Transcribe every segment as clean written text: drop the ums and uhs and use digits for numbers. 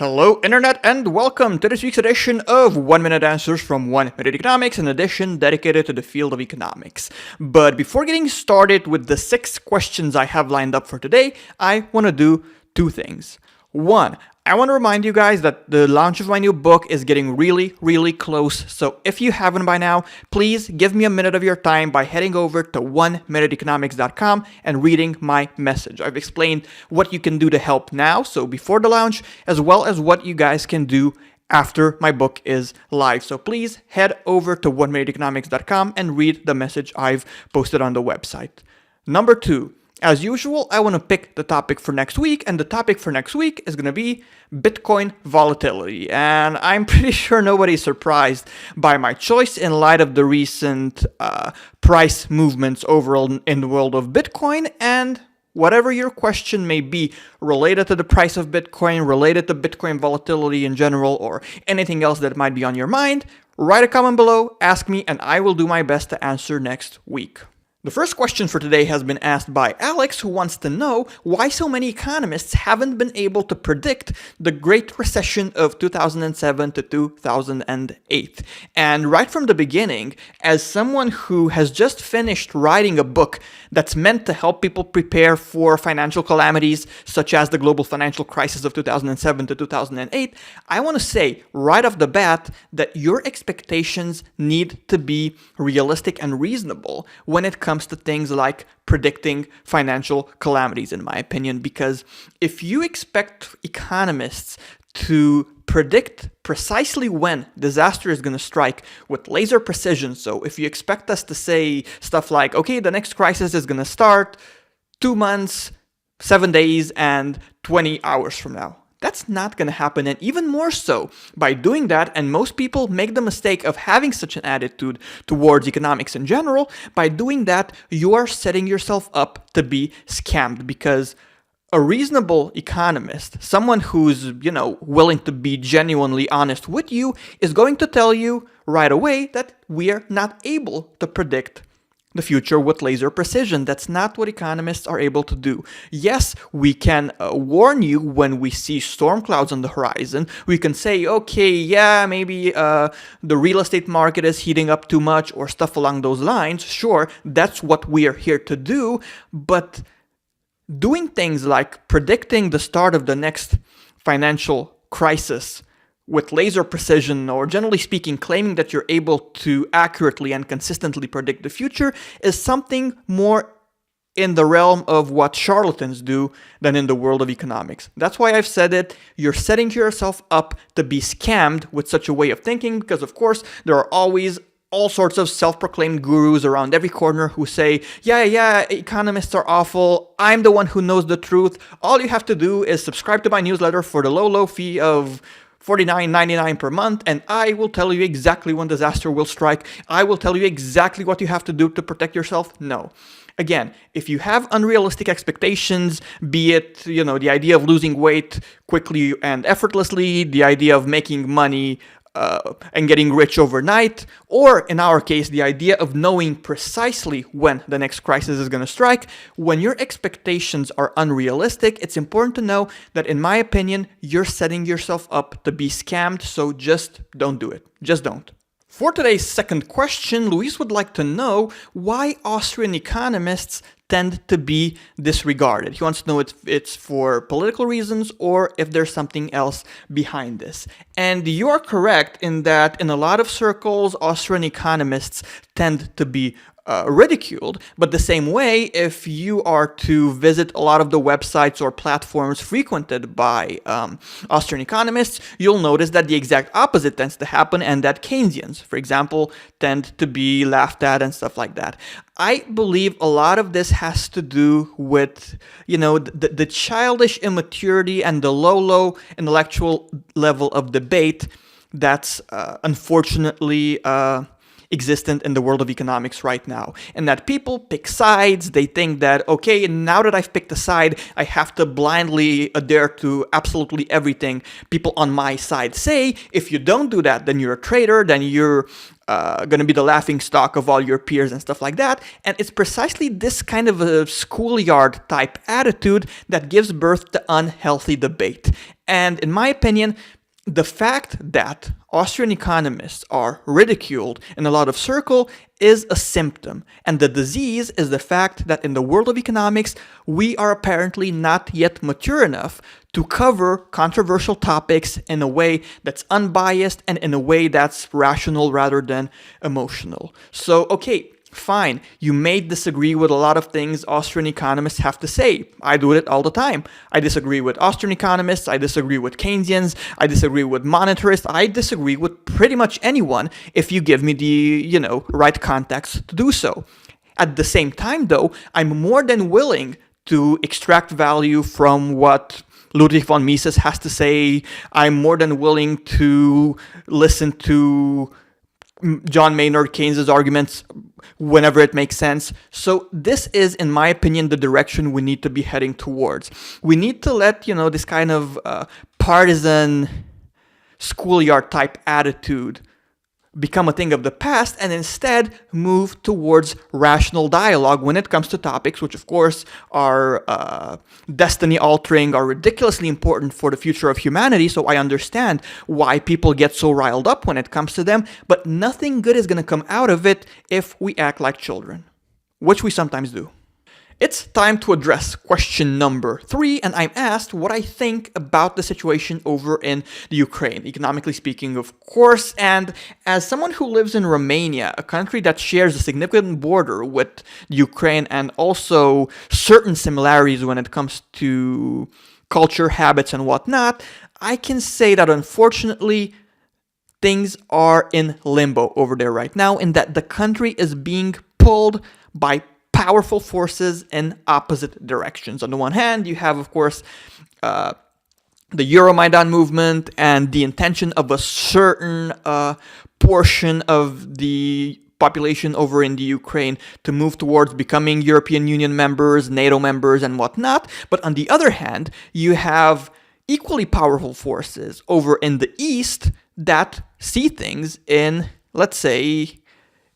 Hello, Internet, and welcome to this week's edition of 1 Minute Answers from 1 Minute Economics, an edition dedicated to the field of economics. But before getting started with the 6 questions I have lined up for today, I want to do 2 things. 1, I want to remind you guys that the launch of my new book is getting really close, so if you haven't by now, please give me a minute of your time by heading over to 1minuteeconomics.com and reading my message. I've explained what you can do to help now, so before the launch, as well as what you guys can do after my book is live. So please head over to 1minuteeconomics.com and read the message I've posted on the website. Number 2. As usual, I want to pick the topic for next week, and the topic for next week is going to be Bitcoin volatility. And I'm pretty sure nobody's surprised by my choice in light of the recent price movements overall in the world of Bitcoin. And whatever your question may be related to the price of Bitcoin, related to Bitcoin volatility in general, or anything else that might be on your mind, write a comment below, ask me, and I will do my best to answer next week. The first question for today has been asked by Alex, who wants to know why so many economists haven't been able to predict the Great Recession of 2007 to 2008. And right from the beginning, as someone who has just finished writing a book that's meant to help people prepare for financial calamities such as the global financial crisis of 2007 to 2008, I want to say right off the bat that your expectations need to be realistic and reasonable when it comes to things like predicting financial calamities, in my opinion, because if you expect economists to predict precisely when disaster is going to strike with laser precision, so if you expect us to say stuff like, okay, the next crisis is going to start 2 months, 7 days, and 20 hours from now, that's not going to happen. And even more so, by doing that, and most people make the mistake of having such an attitude towards economics in general, by doing that, you are setting yourself up to be scammed, because a reasonable economist, someone who's, willing to be genuinely honest with you, is going to tell you right away that we are not able to predict the future with laser precision. That's not what economists are able to do. Yes, we can warn you when we see storm clouds on the horizon. We can say, okay, yeah, maybe the real estate market is heating up too much or stuff along those lines. Sure, that's what we are here to do. But doing things like predicting the start of the next financial crisis with laser precision, or generally speaking, claiming that you're able to accurately and consistently predict the future, is something more in the realm of what charlatans do than in the world of economics. That's why I've said it. You're setting yourself up to be scammed with such a way of thinking, because of course there are always all sorts of self-proclaimed gurus around every corner who say, yeah, economists are awful. I'm the one who knows the truth. All you have to do is subscribe to my newsletter for the low fee of $49.99 per month, and I will tell you exactly when disaster will strike. I will tell you exactly what you have to do to protect yourself. No. Again, if you have unrealistic expectations, be it, the idea of losing weight quickly and effortlessly, the idea of making money and getting rich overnight, or in our case, the idea of knowing precisely when the next crisis is going to strike, when your expectations are unrealistic, it's important to know that, in my opinion, you're setting yourself up to be scammed, so just don't do it. Just don't. For today's second question, Luis would like to know why Austrian economists tend to be disregarded. He wants to know if it's for political reasons or if there's something else behind this. And you are correct in that in a lot of circles, Austrian economists tend to be ridiculed, but the same way, if you are to visit a lot of the websites or platforms frequented by Austrian economists, you'll notice that the exact opposite tends to happen, and that Keynesians, for example, tend to be laughed at and stuff like that. I believe a lot of this has to do with, the childish immaturity and the low intellectual level of debate that's unfortunately existent in the world of economics right now. And that people pick sides. They think that, okay, now that I've picked a side, I have to blindly adhere to absolutely everything people on my side say. If you don't do that, then you're a traitor, then you're going to be the laughing stock of all your peers and stuff like that. And it's precisely this kind of a schoolyard type attitude that gives birth to unhealthy debate. And in my opinion, the fact that Austrian economists are ridiculed in a lot of circles is a symptom. And the disease is the fact that in the world of economics, we are apparently not yet mature enough to cover controversial topics in a way that's unbiased and in a way that's rational rather than emotional. So, okay, fine, you may disagree with a lot of things Austrian economists have to say. I do it all the time. I disagree with Austrian economists, I disagree with Keynesians, I disagree with monetarists, I disagree with pretty much anyone if you give me the, right context to do so. At the same time, though, I'm more than willing to extract value from what Ludwig von Mises has to say. I'm more than willing to listen to John Maynard Keynes' arguments whenever it makes sense. So this is, in my opinion, the direction we need to be heading towards. We need to let, this kind of partisan schoolyard type attitude become a thing of the past and instead move towards rational dialogue when it comes to topics which, of course, are destiny altering, are ridiculously important for the future of humanity. So I understand why people get so riled up when it comes to them, but nothing good is going to come out of it if we act like children, which we sometimes do. It's time to address question number 3, and I'm asked what I think about the situation over in the Ukraine, economically speaking, of course. And as someone who lives in Romania, a country that shares a significant border with Ukraine and also certain similarities when it comes to culture, habits, and whatnot, I can say that unfortunately, things are in limbo over there right now, in that the country is being pulled by powerful forces in opposite directions. On the one hand, you have, of course, the Euromaidan movement and the intention of a certain portion of the population over in the Ukraine to move towards becoming European Union members, NATO members, and whatnot. But on the other hand, you have equally powerful forces over in the East that see things in, let's say,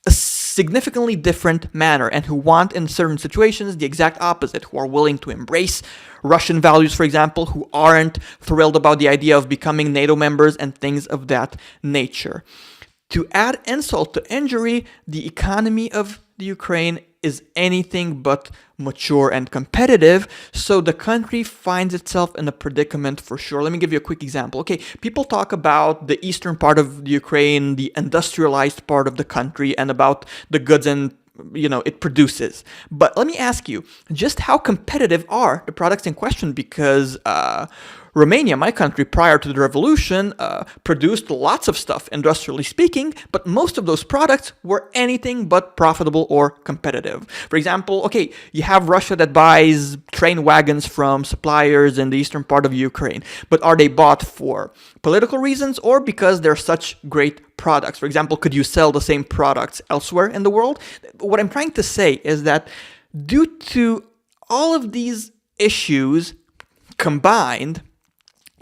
a significantly different manner and who want in certain situations the exact opposite, who are willing to embrace Russian values, for example, who aren't thrilled about the idea of becoming NATO members and things of that nature. To add insult to injury, the economy of the Ukraine is anything but mature and competitive, so the country finds itself in a predicament for sure. Let me give you a quick example. Okay, people talk about the eastern part of the Ukraine, the industrialized part of the country, and about the goods and it produces. But let me ask you, just how competitive are the products in question? Because Romania, my country, prior to the revolution, produced lots of stuff, industrially speaking, but most of those products were anything but profitable or competitive. For example, okay, you have Russia that buys train wagons from suppliers in the eastern part of Ukraine, but are they bought for political reasons or because they're such great products? For example, could you sell the same products elsewhere in the world? What I'm trying to say is that due to all of these issues combined,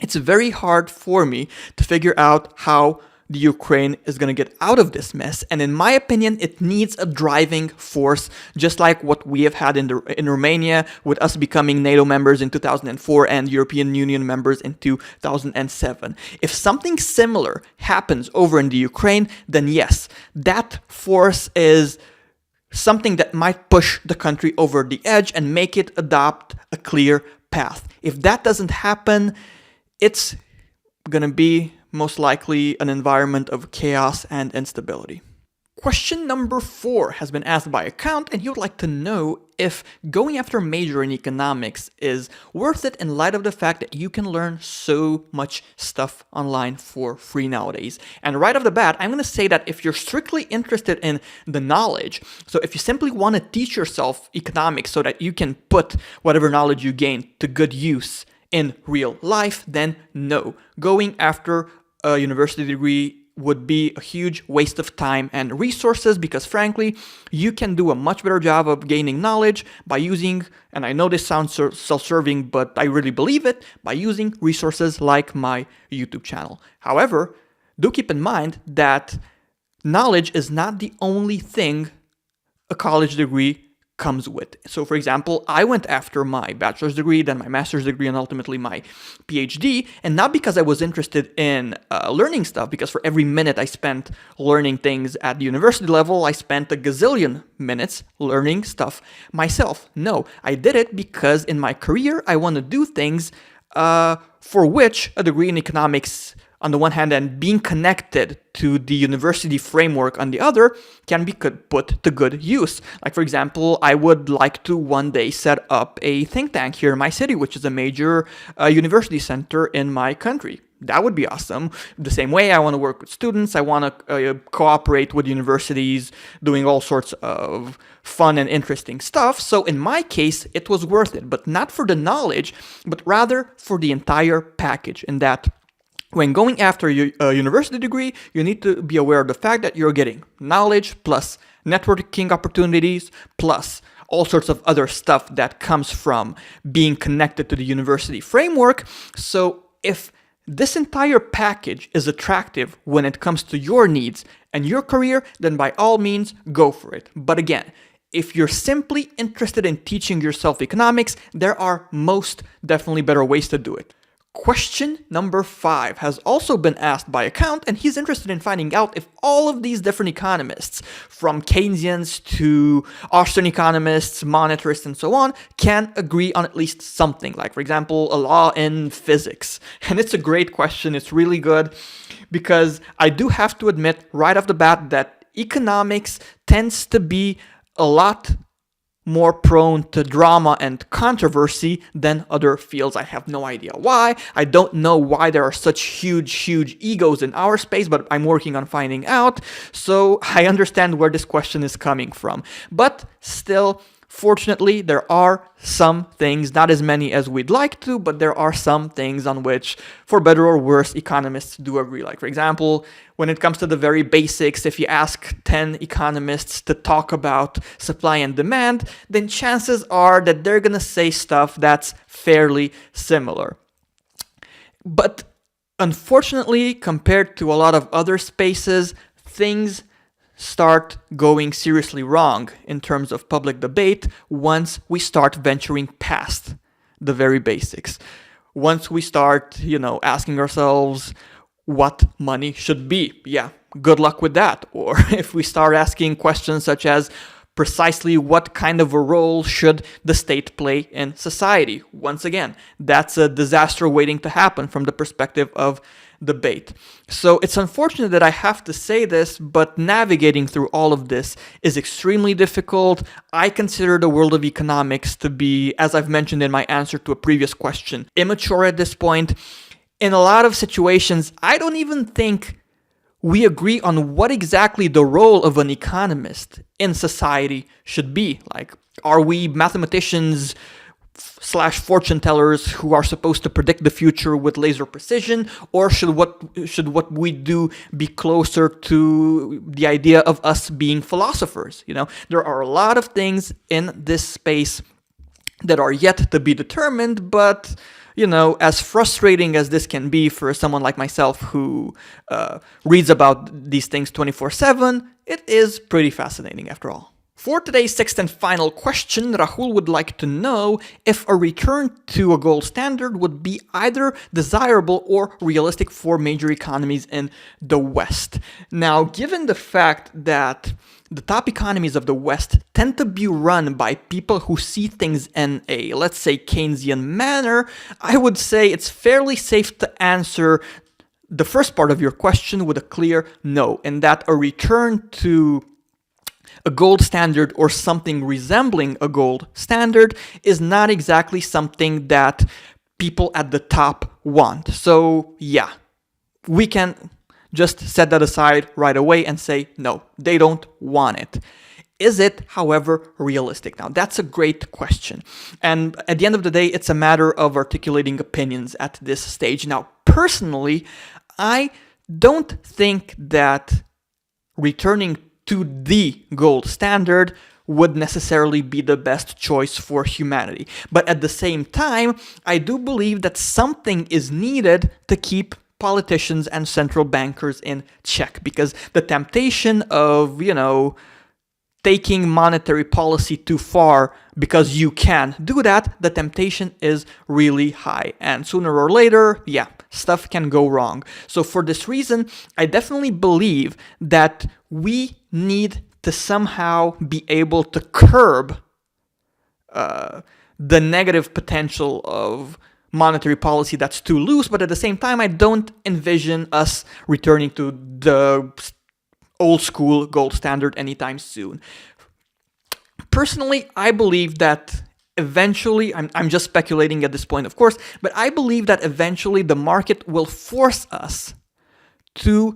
it's very hard for me to figure out how the Ukraine is going to get out of this mess. And in my opinion, it needs a driving force, just like what we have had in Romania, with us becoming NATO members in 2004 and European Union members in 2007. If something similar happens over in the Ukraine, then yes, that force is something that might push the country over the edge and make it adopt a clear path. If that doesn't happen, it's going to be most likely an environment of chaos and instability. Question number 4 has been asked by account, and he would like to know if going after a major in economics is worth it in light of the fact that you can learn so much stuff online for free nowadays. And right off the bat, I'm going to say that if you're strictly interested in the knowledge, so if you simply want to teach yourself economics so that you can put whatever knowledge you gain to good use in real life, then no. Going after a university degree would be a huge waste of time and resources because frankly, you can do a much better job of gaining knowledge by using, and I know this sounds self-serving, but I really believe it, by using resources like my YouTube channel. However, do keep in mind that knowledge is not the only thing a college degree comes with. So for example, I went after my bachelor's degree, then my master's degree, and ultimately my PhD, and not because I was interested in learning stuff, because for every minute I spent learning things at the university level, I spent a gazillion minutes learning stuff myself. No, I did it because in my career, I want to do things for which a degree in economics on the one hand, and being connected to the university framework on the other can be put to good use. Like, for example, I would like to one day set up a think tank here in my city, which is a major university center in my country. That would be awesome. The same way, I want to work with students. I want to cooperate with universities, doing all sorts of fun and interesting stuff. So in my case, it was worth it, but not for the knowledge, but rather for the entire package. In that, when going after a university degree, you need to be aware of the fact that you're getting knowledge plus networking opportunities plus all sorts of other stuff that comes from being connected to the university framework. So if this entire package is attractive when it comes to your needs and your career, then by all means, go for it. But again, if you're simply interested in teaching yourself economics, there are most definitely better ways to do it. Question number 5 has also been asked by Account, and he's interested in finding out if all of these different economists, from Keynesians to Austrian economists, monetarists, and so on, can agree on at least something, like, for example, a law in physics. And it's a great question. It's really good because I do have to admit right off the bat that economics tends to be a lot more prone to drama and controversy than other fields. I have no idea why. I don't know why there are such huge egos in our space, but I'm working on finding out. So I understand where this question is coming from. But still, fortunately, there are some things, not as many as we'd like to, but there are some things on which, for better or worse, economists do agree. Like, for example, when it comes to the very basics, if you ask 10 economists to talk about supply and demand, then chances are that they're going to say stuff that's fairly similar. But unfortunately, compared to a lot of other spaces, things start going seriously wrong in terms of public debate once we start venturing past the very basics. Once we start, asking ourselves what money should be. Yeah, good luck with that. Or if we start asking questions such as precisely what kind of a role should the state play in society? Once again, that's a disaster waiting to happen from the perspective of debate. So it's unfortunate that I have to say this, but navigating through all of this is extremely difficult. I consider the world of economics to be, as I've mentioned in my answer to a previous question, immature at this point. In a lot of situations, I don't even think we agree on what exactly the role of an economist in society should be. Like, are we mathematicians / fortune tellers who are supposed to predict the future with laser precision, or should what we do be closer to the idea of us being philosophers? There are a lot of things in this space that are yet to be determined, but as frustrating as this can be for someone like myself who reads about these things 24/7, it is pretty fascinating after all. For today's sixth and final question, Rahul would like to know if a return to a gold standard would be either desirable or realistic for major economies in the West. Now, given the fact that the top economies of the West tend to be run by people who see things in a, let's say, Keynesian manner, I would say it's fairly safe to answer the first part of your question with a clear no, and that a return to a gold standard or something resembling a gold standard is not exactly something that people at the top want. So yeah, we can just set that aside right away and say, no, they don't want it. Is it, however, realistic? Now, that's a great question. And at the end of the day, it's a matter of articulating opinions at this stage. Now, personally, I don't think that returning to the gold standard would necessarily be the best choice for humanity. But at the same time, I do believe that something is needed to keep politicians and central bankers in check, because the temptation of, taking monetary policy too far because you can do that, the temptation is really high. And sooner or later, stuff can go wrong. So for this reason, I definitely believe that we need to somehow be able to curb the negative potential of monetary policy that's too loose, but at the same time, I don't envision us returning to the old school gold standard anytime soon. Personally, I believe that eventually, I'm just speculating at this point, of course, but I believe that eventually the market will force us to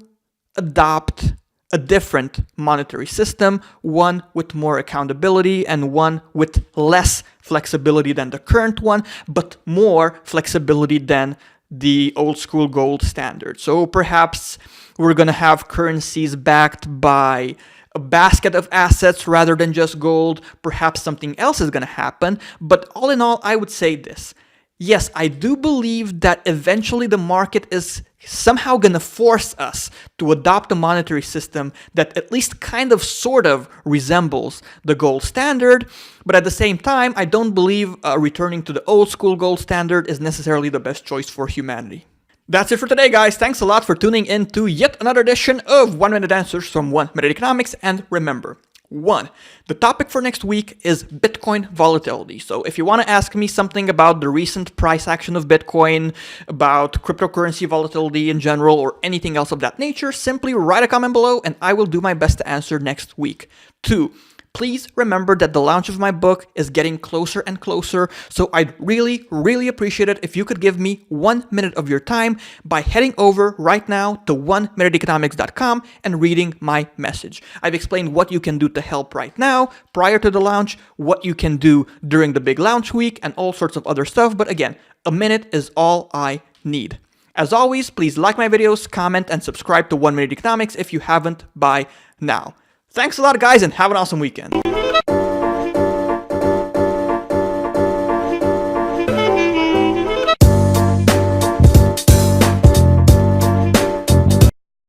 adopt a different monetary system, one with more accountability and one with less flexibility than the current one, but more flexibility than the old school gold standard. So perhaps we're going to have currencies backed by a basket of assets rather than just gold. Perhaps something else is going to happen. But all in all, I would say this. Yes, I do believe that eventually the market is somehow going to force us to adopt a monetary system that at least kind of sort of resembles the gold standard. But at the same time, I don't believe returning to the old school gold standard is necessarily the best choice for humanity. That's it for today, guys. Thanks a lot for tuning in to yet another edition of 1 Minute Answers from 1 Minute Economics. And remember, 1. The topic for next week is Bitcoin volatility. So if you want to ask me something about the recent price action of Bitcoin, about cryptocurrency volatility in general, or anything else of that nature, simply write a comment below and I will do my best to answer next week. 2. Please remember that the launch of my book is getting closer and closer, so I'd really, really appreciate it if you could give me 1 minute of your time by heading over right now to 1minuteeconomics.com and reading my message. I've explained what you can do to help right now, prior to the launch, what you can do during the big launch week, and all sorts of other stuff, but again, a minute is all I need. As always, please like my videos, comment, and subscribe to 1 Minute Economics if you haven't by now. Thanks a lot, guys, and have an awesome weekend.